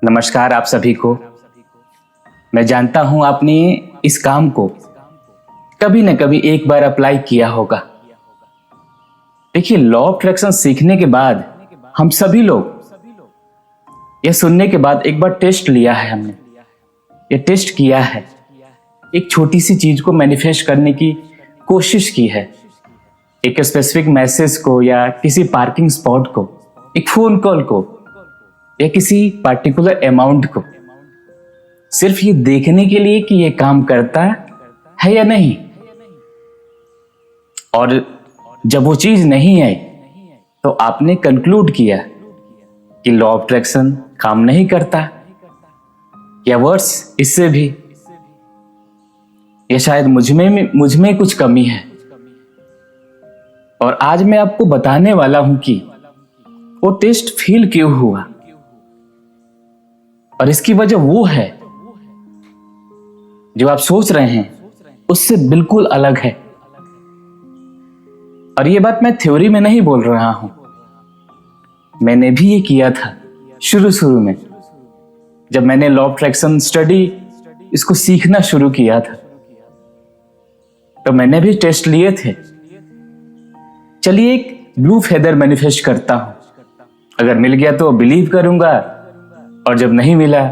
नमस्कार आप सभी को। मैं जानता हूं आपने इस काम को कभी न कभी एक बार अप्लाई किया होगा। देखिए, लॉ ऑफ अट्रैक्शन सीखने के बाद हम सभी लोग यह सुनने के बाद एक बार टेस्ट लिया है। हमने ये टेस्ट किया है, एक छोटी सी चीज को मैनिफेस्ट करने की कोशिश की है। एक स्पेसिफिक मैसेज को या किसी पार्किंग स्पॉट को, एक फोन कॉल को या किसी पार्टिकुलर अमाउंट को, सिर्फ ये देखने के लिए कि ये काम करता है या नहीं। और जब वो चीज नहीं आई तो आपने कंक्लूड किया कि लॉ ऑफ अट्रैक्शन काम नहीं करता, या वर्स इससे भी, या शायद मुझ में कुछ कमी है। और आज मैं आपको बताने वाला हूं कि वो टेस्ट फेल क्यों हुआ, और इसकी वजह वो है जो आप सोच रहे हैं उससे बिल्कुल अलग है। और ये बात मैं थ्योरी में नहीं बोल रहा हूं, मैंने भी ये किया था शुरू में। जब मैंने लॉ ऑफ अट्रैक्शन स्टडी इसको सीखना शुरू किया था तो मैंने भी टेस्ट लिए थे। चलिए एक ब्लू फेदर मैनिफेस्ट करता हूं, अगर मिल गया तो बिलीव करूंगा, और जब नहीं मिला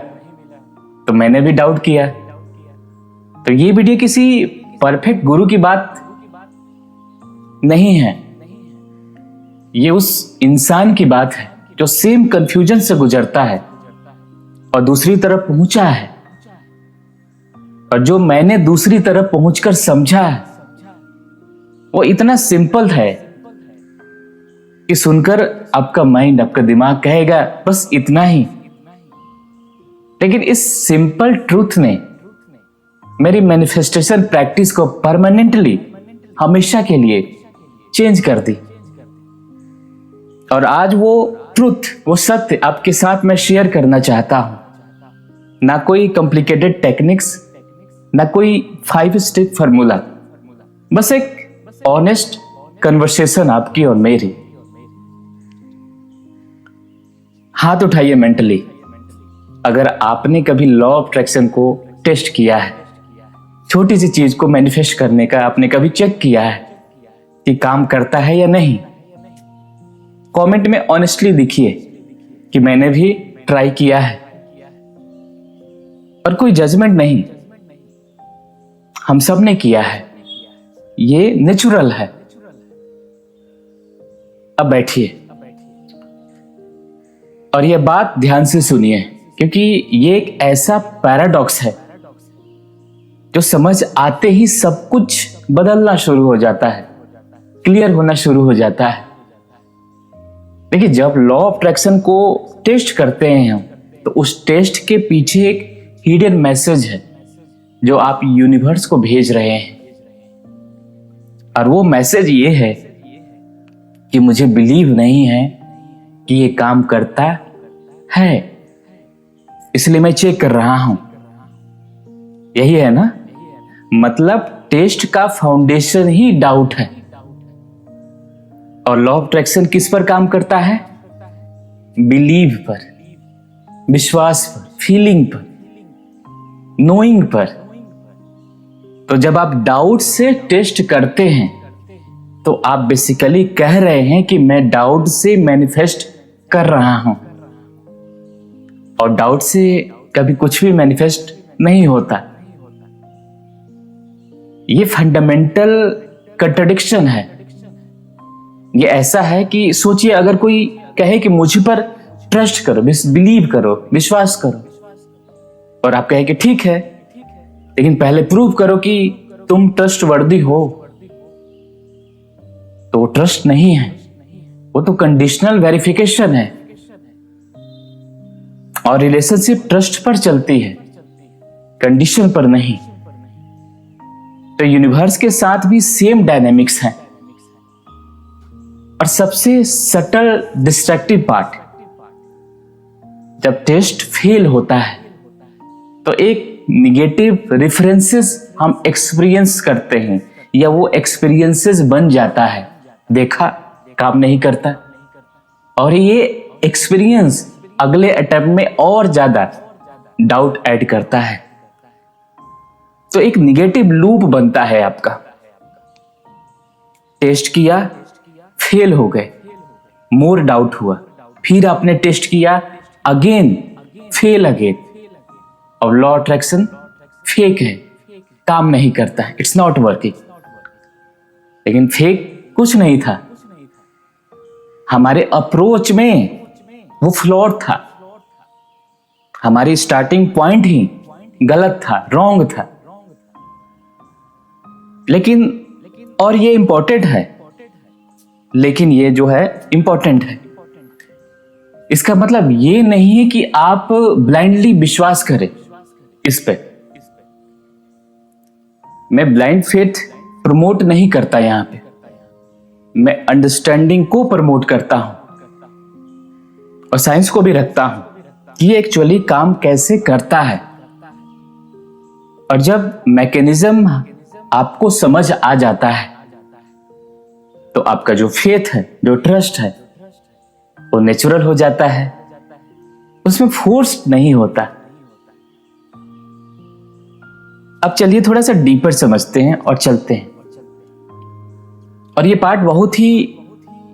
तो मैंने भी डाउट किया। तो ये वीडियो किसी परफेक्ट गुरु की बात नहीं है, ये उस इंसान की बात है जो सेम कंफ्यूजन से गुजरता है और दूसरी तरफ पहुंचा है। और जो मैंने दूसरी तरफ पहुंचकर समझा है वो इतना सिंपल है कि सुनकर आपका माइंड, आपका दिमाग कहेगा बस इतना ही। लेकिन इस सिंपल ट्रूथ ने मेरी मैनिफेस्टेशन प्रैक्टिस को परमानेंटली, हमेशा के लिए चेंज कर दी। और आज वो ट्रूथ, वो सत्य आपके साथ मैं शेयर करना चाहता हूं। ना कोई कॉम्प्लिकेटेड टेक्निक्स, ना कोई 5 स्टेप फार्मूला, बस एक ऑनेस्ट कन्वर्सेशन आपकी और मेरी। हाथ उठाइए मेंटली अगर आपने कभी लॉ ऑफ अट्रैक्शन को टेस्ट किया है। छोटी सी चीज को मैनिफेस्ट करने का आपने कभी चेक किया है कि काम करता है या नहीं। कमेंट में ऑनेस्टली लिखिए कि मैंने भी ट्राई किया है। और कोई जजमेंट नहीं, हम सब ने किया है, ये नेचुरल है। अब बैठिए और यह बात ध्यान से सुनिए, क्योंकि ये एक ऐसा पैराडॉक्स है जो समझ आते ही सब कुछ बदलना शुरू हो जाता है, क्लियर होना शुरू हो जाता है। देखिए, जब लॉ ऑफ अट्रैक्शन को टेस्ट करते हैं हम, तो उस टेस्ट के पीछे एक हिडन मैसेज है जो आप यूनिवर्स को भेज रहे हैं। और वो मैसेज ये है कि मुझे बिलीव नहीं है कि ये काम करता है, इसलिए मैं चेक कर रहा हूं। यही है ना, मतलब टेस्ट का फाउंडेशन ही डाउट है। और लॉ ऑफ अट्रैक्शन किस पर काम करता है? बिलीव पर, विश्वास पर, फीलिंग पर, नोइंग पर। तो जब आप डाउट से टेस्ट करते हैं तो आप बेसिकली कह रहे हैं कि मैं डाउट से मैनिफेस्ट कर रहा हूं। और डाउट से कभी कुछ भी मैनिफेस्ट नहीं होता। ये फंडामेंटल कंट्राडिक्शन है। ये ऐसा है कि सोचिए, अगर कोई कहे कि मुझ पर ट्रस्ट करो, बिलीव करो, विश्वास करो, और आप कहे कि ठीक है, लेकिन पहले प्रूव करो कि तुम ट्रस्टवर्दी हो, तो वो ट्रस्ट नहीं है, वो तो कंडीशनल वेरिफिकेशन है। और रिलेशनशिप ट्रस्ट पर चलती है, कंडीशन पर नहीं। तो यूनिवर्स के साथ भी सेम डायनेमिक्स हैं। और सबसे सटल डिस्ट्रक्टिव पार्ट, जब टेस्ट फेल होता है तो एक निगेटिव रेफरेंसेस हम एक्सपीरियंस करते हैं, या वो एक्सपीरियंसेस बन जाता है। देखा, काम नहीं करता। और ये एक्सपीरियंस अगले अटेम्प्ट में और ज्यादा डाउट ऐड करता है। तो एक निगेटिव लूप बनता है आपका। टेस्ट किया, फेल हो गए, मोर डाउट हुआ, फिर आपने टेस्ट किया अगेन, फेल अगेन। और लॉ अट्रैक्शन फेक है, काम नहीं करता है, इट्स नॉट वर्किंग। लेकिन फेक कुछ नहीं था, हमारे अप्रोच में वो फ्लॉड था, हमारी स्टार्टिंग पॉइंट ही गलत था, रॉन्ग था। लेकिन और ये इंपॉर्टेंट है, लेकिन ये जो है इंपॉर्टेंट है, इसका मतलब ये नहीं है कि आप ब्लाइंडली विश्वास करें इस पे। मैं ब्लाइंड फेथ प्रमोट नहीं करता यहां पे, मैं अंडरस्टैंडिंग को प्रमोट करता हूं और साइंस को भी रखता हूं कि ये एक्चुअली काम कैसे करता है। और जब मैकेनिज्म आपको समझ आ जाता है तो आपका जो फेथ है, जो ट्रस्ट है, वो नेचुरल हो जाता है, उसमें फोर्स नहीं होता। अब चलिए थोड़ा सा डीपर समझते हैं और चलते हैं। और ये पार्ट बहुत ही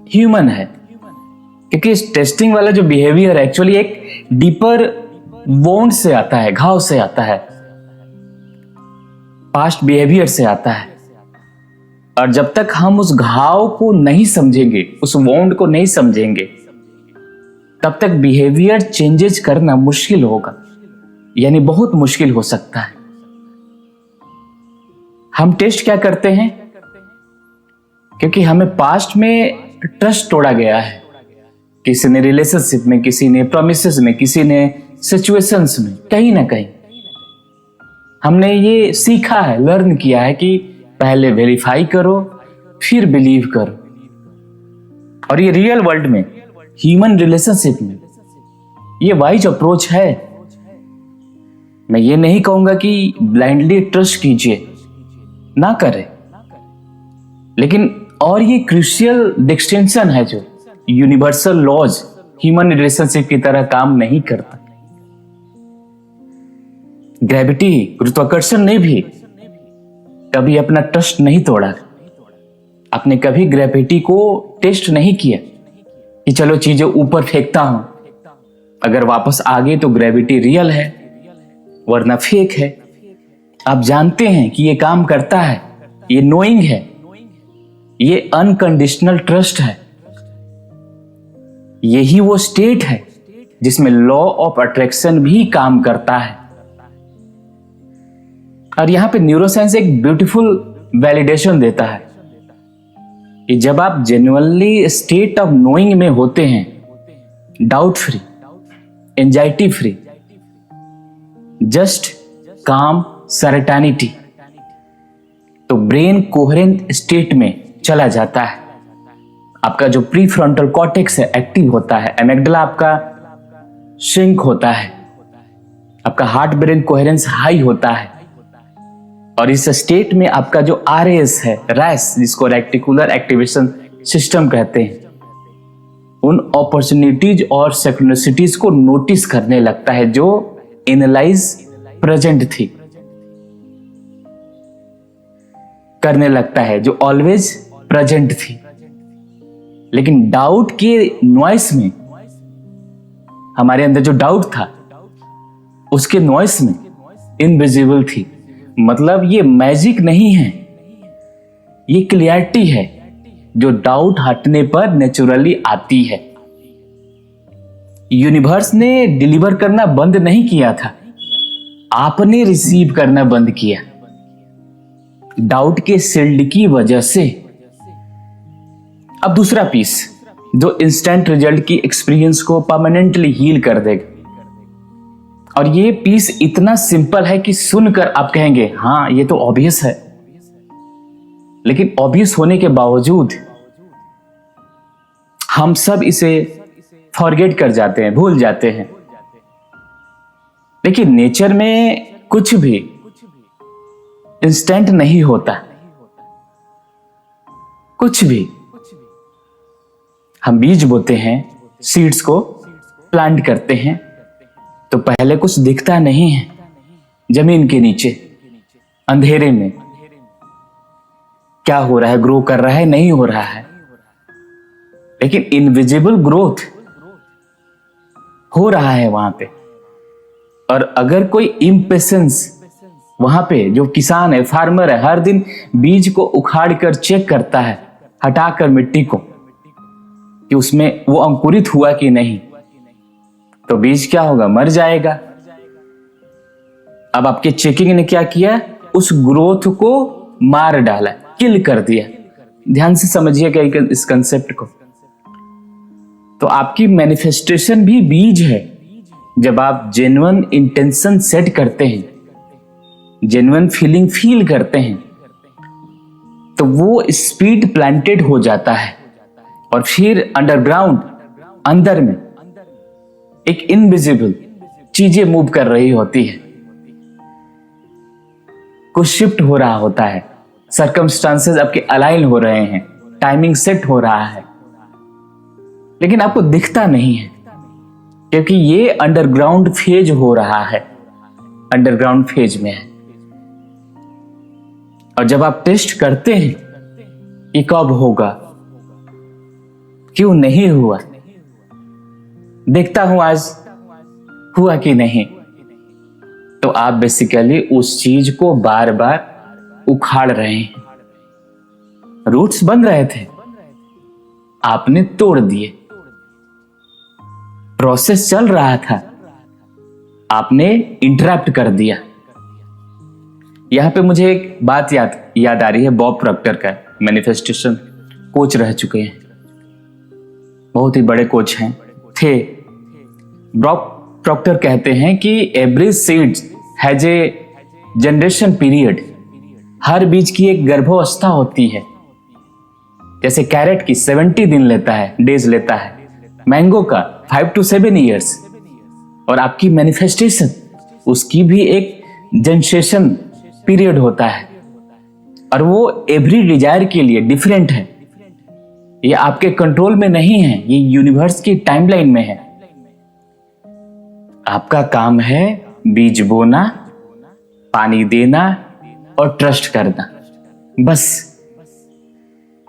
ह्यूमन है, क्योंकि इस टेस्टिंग वाला जो बिहेवियर एक्चुअली एक डीपर वोंड से आता है, घाव से आता है, पास्ट बिहेवियर से आता है। और जब तक हम उस घाव को नहीं समझेंगे, उस वोंड को नहीं समझेंगे, तब तक बिहेवियर चेंजेस करना मुश्किल होगा, यानी बहुत मुश्किल हो सकता है। हम टेस्ट क्या करते हैं? क्योंकि हमें पास्ट में ट्रस्ट तोड़ा गया है, किसी ने रिलेशनशिप में, किसी ने प्रॉमिसेस में, किसी ने सिचुएशंस में, कहीं ना कहीं हमने ये सीखा है, लर्न किया है कि पहले वेरीफाई करो फिर बिलीव करो। और ये रियल वर्ल्ड में, ह्यूमन रिलेशनशिप में ये वाइज अप्रोच है। मैं ये नहीं कहूंगा कि ब्लाइंडली ट्रस्ट कीजिए, ना करें, लेकिन और ये क्रूशियल डिस्टिंक्शन है जो यूनिवर्सल लॉज ह्यूमन रिलेशनशिप की तरह काम नहीं करता। ग्रेविटी, गुरुत्वाकर्षण ने भी कभी अपना ट्रस्ट नहीं तोड़ा। आपने कभी ग्रेविटी को टेस्ट नहीं किया कि चलो चीजें ऊपर फेंकता हूं, अगर वापस आ गई तो ग्रेविटी रियल है वरना फेक है। आप जानते हैं कि ये काम करता है, ये नोइंग है, ये अनकंडीशनल ट्रस्ट है। यही वो स्टेट है जिसमें लॉ ऑफ अट्रैक्शन भी काम करता है। और यहां पे न्यूरोसाइंस एक ब्यूटीफुल वैलिडेशन देता है कि जब आप जेन्युइनली स्टेट ऑफ नोइंग में होते हैं, doubt free, anxiety free, just काम सर्टेनिटी, तो ब्रेन कोहेरेंट स्टेट में चला जाता है। आपका जो प्री फ्रंटल कॉर्टेक्स है एक्टिव होता है, एमिग्डाला आपका श्रिंक होता है, आपका हार्ट ब्रेन कोहेरेंस हाई होता है। और इस स्टेट में आपका जो आरएस है, रैस, जिसको रेक्टिकुलर एक्टिवेशन सिस्टम कहते हैं, उन अपॉर्चुनिटीज और सिंक्रोनिसिटीज को नोटिस करने लगता है जो एनालाइज प्रेजेंट थी, करने लगता है जो ऑलवेज प्रेजेंट थी। लेकिन डाउट के नॉइस में, हमारे अंदर जो डाउट था उसके नॉइस में इनविजिबल थी। मतलब ये मैजिक नहीं है, ये क्लियरिटी है जो डाउट हटने पर नेचुरली आती है। यूनिवर्स ने डिलीवर करना बंद नहीं किया था, आपने रिसीव करना बंद किया डाउट के सील्ड की वजह से। अब दूसरा पीस जो इंस्टेंट रिजल्ट की एक्सपीरियंस को परमानेंटली हील कर देगा। और ये पीस इतना सिंपल है कि सुनकर आप कहेंगे हाँ ये तो ऑब्वियस है, लेकिन ऑब्वियस होने के बावजूद हम सब इसे फॉरगेट कर जाते हैं, भूल जाते हैं। लेकिन नेचर में कुछ भी इंस्टेंट नहीं होता, कुछ भी। हम बीज बोते हैं, सीड्स को प्लांट करते हैं तो पहले कुछ दिखता नहीं है, जमीन के नीचे अंधेरे में क्या हो रहा है, ग्रो कर रहा है नहीं हो रहा है, लेकिन इनविजिबल ग्रोथ हो रहा है वहां पे। और अगर कोई इम्पेशेंस वहां पे, जो किसान है, फार्मर है, हर दिन बीज को उखाड़ कर चेक करता है, हटाकर मिट्टी को, कि उसमें वो अंकुरित हुआ कि नहीं, तो बीज क्या होगा, मर जाएगा। अब आपके चेकिंग ने क्या किया, उस ग्रोथ को मार डाला, किल कर दिया। ध्यान से समझिएगा इस कंसेप्ट को। तो आपकी मैनिफेस्टेशन भी बीज है। जब आप जेन्युइन इंटेंशन सेट करते हैं, जेन्युइन फीलिंग फील करते हैं, तो वो स्पीड प्लांटेड हो जाता है। और फिर अंडरग्राउंड, अंदर में एक इनविजिबल चीजें मूव कर रही होती है, कुछ शिफ्ट हो रहा होता है, सर्कमस्टांसेस आपके अलाइन हो रहे हैं, टाइमिंग सेट हो रहा है, लेकिन आपको दिखता नहीं है क्योंकि ये अंडरग्राउंड फेज हो रहा है, अंडरग्राउंड फेज में है। और जब आप टेस्ट करते हैं कि कब होगा, क्यों नहीं हुआ, देखता हूं आज हुआ कि नहीं, तो आप बेसिकली उस चीज को बार बार उखाड़ रहे हैं। रूट्स बन रहे थे, आपने तोड़ दिए। प्रोसेस चल रहा था, आपने इंटरप्ट कर दिया। यहां पे मुझे एक बात याद आ रही है। बॉब प्रॉक्टर का, मैनिफेस्टेशन कोच रह चुके हैं, बहुत ही बड़े कोच हैं, थे। बॉब प्रॉक्टर कहते हैं कि every seed has a generation period. हर बीज की एक गर्भावस्था होती है। जैसे कैरेट की 70 दिन लेता है, डेज लेता है, मैंगो का 5 to 7 years। और आपकी मैनिफेस्टेशन, उसकी भी एक जनरेशन पीरियड होता है, और वो एवरी डिजायर के लिए डिफरेंट है। ये आपके कंट्रोल में नहीं है, ये यूनिवर्स की टाइमलाइन में है। आपका काम है बीज बोना, पानी देना और ट्रस्ट करना, बस।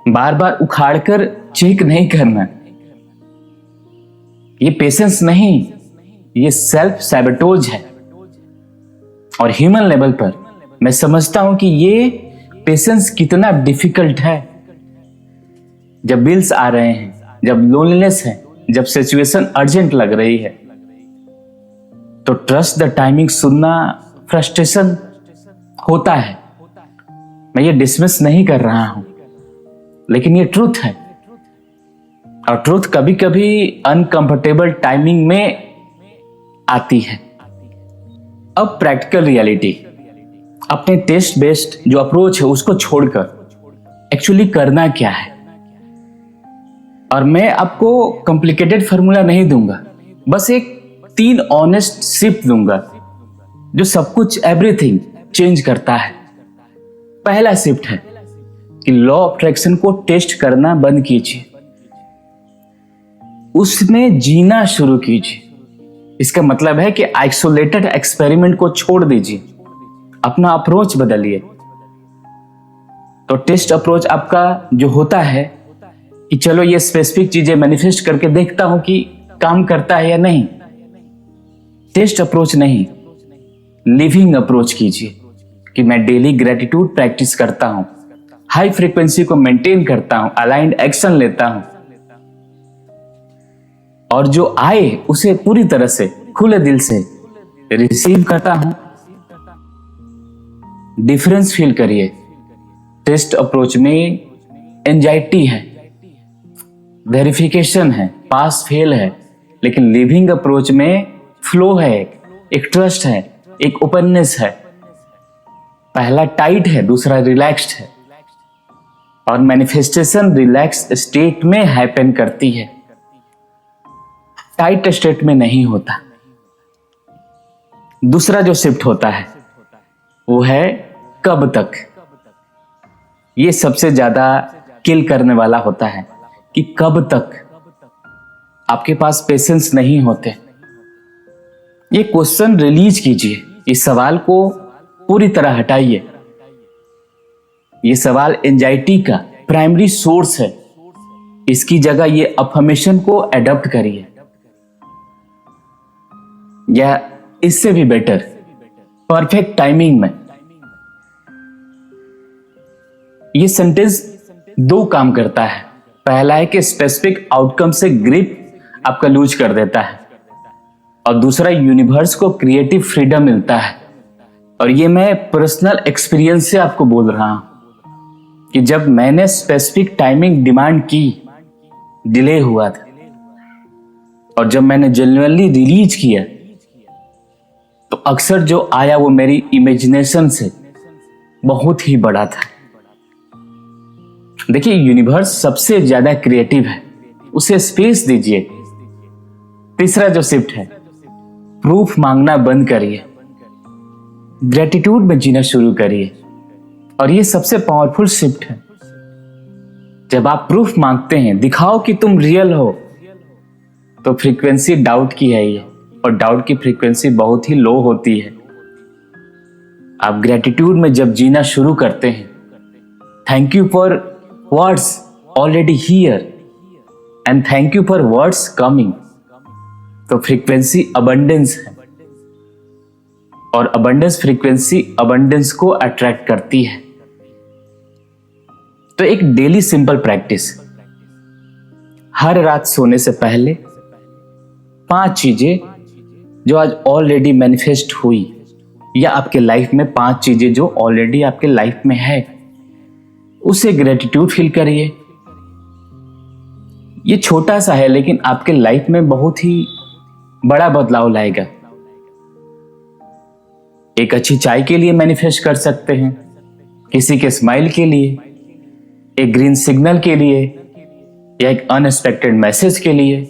बार बार उखाड़कर चेक नहीं करना। ये पेशेंस नहीं, ये सेल्फ सैबोटेज है। और ह्यूमन लेवल पर मैं समझता हूं कि ये पेशेंस कितना डिफिकल्ट है। जब बिल्स आ रहे हैं, जब लोनलीनेस है, जब सिचुएशन अर्जेंट लग रही है, तो ट्रस्ट द टाइमिंग सुनना फ्रस्ट्रेशन होता है। मैं ये डिसमिस नहीं कर रहा हूं, लेकिन ये ट्रूथ है। और ट्रूथ कभी कभी अनकंफर्टेबल टाइमिंग में आती है। अब प्रैक्टिकल रियलिटी, अपने टेस्ट बेस्ड जो अप्रोच है उसको छोड़कर एक्चुअली करना क्या है। और मैं आपको कॉम्प्लिकेटेड फार्मूला नहीं दूंगा, बस एक 3 ऑनेस्ट शिफ्ट दूंगा जो सब कुछ, एवरीथिंग चेंज करता है। पहला शिफ्ट है कि लॉ ऑफ अट्रैक्शन को टेस्ट करना बंद कीजिए, उसमें जीना शुरू कीजिए। इसका मतलब है कि आइसोलेटेड एक्सपेरिमेंट को छोड़ दीजिए, अपना अप्रोच बदलिए। तो टेस्ट अप्रोच आपका जो होता है कि चलो ये स्पेसिफिक चीजें मैनिफेस्ट करके देखता हूं कि काम करता है या नहीं, टेस्ट अप्रोच नहीं, लिविंग अप्रोच कीजिए कि मैं डेली ग्रेटिट्यूड प्रैक्टिस करता हूं, हाई फ्रीक्वेंसी को मेंटेन करता हूं, अलाइंड एक्शन लेता हूं, और जो आए उसे पूरी तरह से खुले दिल से रिसीव करता हूं। डिफरेंस फील करिए। टेस्ट अप्रोच में एंजाइटी है, वेरिफिकेशन है, पास फेल है, लेकिन लिविंग अप्रोच में फ्लो है, एक ट्रस्ट है, एक ओपननेस है। पहला टाइट है, दूसरा रिलैक्स्ड है। और मैनिफेस्टेशन रिलैक्स स्टेट में हैपन करती है, टाइट स्टेट में नहीं होता। दूसरा जो शिफ्ट होता है वो है कब तक। ये सबसे ज्यादा किल करने वाला होता है कि कब तक। आपके पास पेशेंस नहीं होते। ये क्वेश्चन रिलीज कीजिए, इस सवाल को पूरी तरह हटाइए। ये सवाल एंजाइटी का प्राइमरी सोर्स है। इसकी जगह ये अफर्मेशन को अडॉप्ट करिए, या इससे भी बेटर परफेक्ट टाइमिंग में। ये सेंटेंस दो काम करता है। पहला है कि स्पेसिफिक आउटकम से ग्रिप आपका लूज कर देता है, और दूसरा यूनिवर्स को क्रिएटिव फ्रीडम मिलता है। और ये मैं पर्सनल एक्सपीरियंस से आपको बोल रहा हूं कि जब मैंने स्पेसिफिक टाइमिंग डिमांड की, डिले हुआ था, और जब मैंने जेन्युइनली रिलीज किया तो अक्सर जो आया वो मेरी इमेजिनेशन से बहुत ही बड़ा था। देखिए, यूनिवर्स सबसे ज्यादा क्रिएटिव है, उसे स्पेस दीजिए। तीसरा जो शिफ्ट है, प्रूफ मांगना बंद करिए, ग्रेटिट्यूड में जीना शुरू करिए। और ये सबसे पावरफुल शिफ्ट है। जब आप प्रूफ मांगते हैं, दिखाओ कि तुम रियल हो, तो फ्रीक्वेंसी डाउट की है ये, और डाउट की फ्रीक्वेंसी बहुत ही लो होती है। आप ग्रेटिट्यूड में जब जीना शुरू करते हैं, thank you for words already here and thank you for words coming, तो फ्रीक्वेंसी अबंडेंस है, और अबंडेंस फ्रीक्वेंसी अबंडेंस को अट्रैक्ट करती है। तो एक डेली सिंपल प्रैक्टिस, हर रात सोने से पहले 5 चीजें जो आज ऑलरेडी मैनिफेस्ट हुई, या आपके लाइफ में 5 चीजें जो ऑलरेडी आपके लाइफ में है, उसे ग्रेटिट्यूड फील करिए। ये छोटा सा है, लेकिन आपके लाइफ में बहुत ही बड़ा बदलाव लाएगा। एक अच्छी चाय के लिए मैनिफेस्ट कर सकते हैं, किसी के स्माइल के लिए, एक ग्रीन सिग्नल के लिए, या एक अनएक्सपेक्टेड मैसेज के लिए।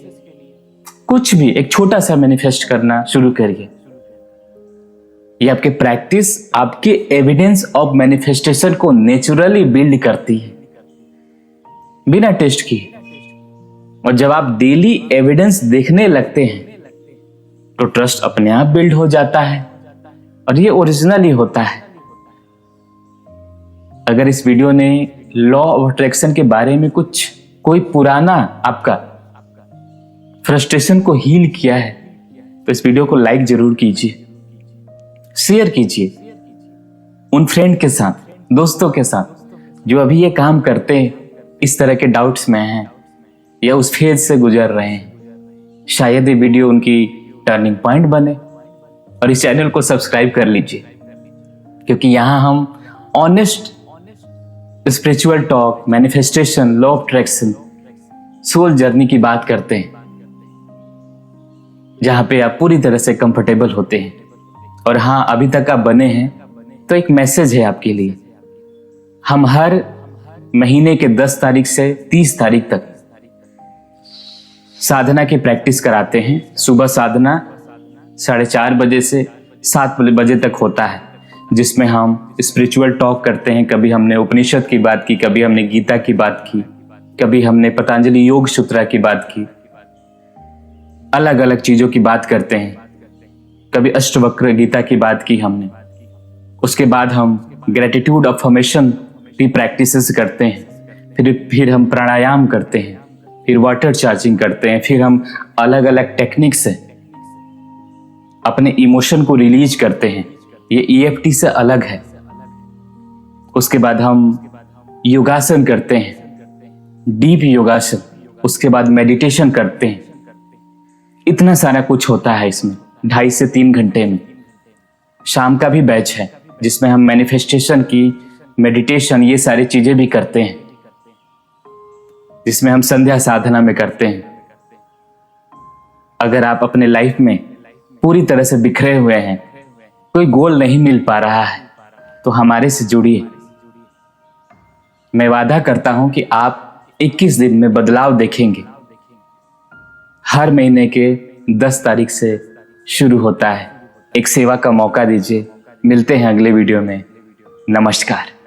कुछ भी एक छोटा सा मैनिफेस्ट करना शुरू करिए। ये आपके प्रैक्टिस आपके एविडेंस ऑफ मैनिफेस्टेशन को नेचुरली बिल्ड करती है, बिना टेस्ट किए। और जब आप डेली एविडेंस देखने लगते हैं तो ट्रस्ट अपने आप बिल्ड हो जाता है, और ये ओरिजिनल ही होता है। अगर इस वीडियो ने लॉ ऑफ अट्रैक्शन के बारे में कोई पुराना आपका फ्रस्ट्रेशन को हील किया है, तो इस वीडियो को लाइक जरूर कीजिए, शेयर कीजिए उन फ्रेंड के साथ, दोस्तों के साथ जो अभी ये काम करते हैं, इस तरह के डाउट्स में हैं या उस फेज से गुजर रहे हैं। शायद ये वीडियो उनकी टर्निंग पॉइंट बने। और इस चैनल को सब्सक्राइब कर लीजिए, क्योंकि यहाँ हम honest spiritual talk, manifestation, law of attraction, soul journey की बात करते हैं, जहां पे आप पूरी तरह से कंफर्टेबल होते हैं। और हाँ, अभी तक आप बने हैं तो एक मैसेज है आपके लिए। हम हर महीने के 10 तारीख से 30 तारीख तक साधना की प्रैक्टिस कराते हैं। सुबह साधना 4:30 बजे से 7 बजे तक होता है, जिसमें हम स्पिरिचुअल टॉक करते हैं। कभी हमने उपनिषद की बात की, कभी हमने गीता की बात की, कभी हमने पतंजलि योग सूत्रा की बात की। अलग अलग चीजों की बात करते हैं। कभी अष्टवक्र गीता की बात की हमने। उसके बाद हम ग्रेटिट्यूड अफर्मेशन की प्रैक्टिसेस करते हैं। फिर हम प्राणायाम करते हैं, फिर वाटर चार्जिंग करते हैं, फिर हम अलग अलग टेक्निक से अपने इमोशन को रिलीज करते हैं। ये EFT से अलग है। उसके बाद हम योगासन करते हैं, डीप योगासन। उसके बाद मेडिटेशन करते हैं। इतना सारा कुछ होता है इसमें 2.5 से 3 घंटे में। शाम का भी बैच है, जिसमें हम मैनिफेस्टेशन की, मेडिटेशन, ये सारी चीजें भी करते हैं, जिसमें हम संध्या साधना में करते हैं। अगर आप अपने लाइफ में पूरी तरह से बिखरे हुए हैं, कोई गोल नहीं मिल पा रहा है, तो हमारे से जुड़िए। मैं वादा करता हूं कि आप 21 दिन में बदलाव देखेंगे। हर महीने के 10 तारीख से शुरू होता है। एक सेवा का मौका दीजिए। मिलते हैं अगले वीडियो में। नमस्कार।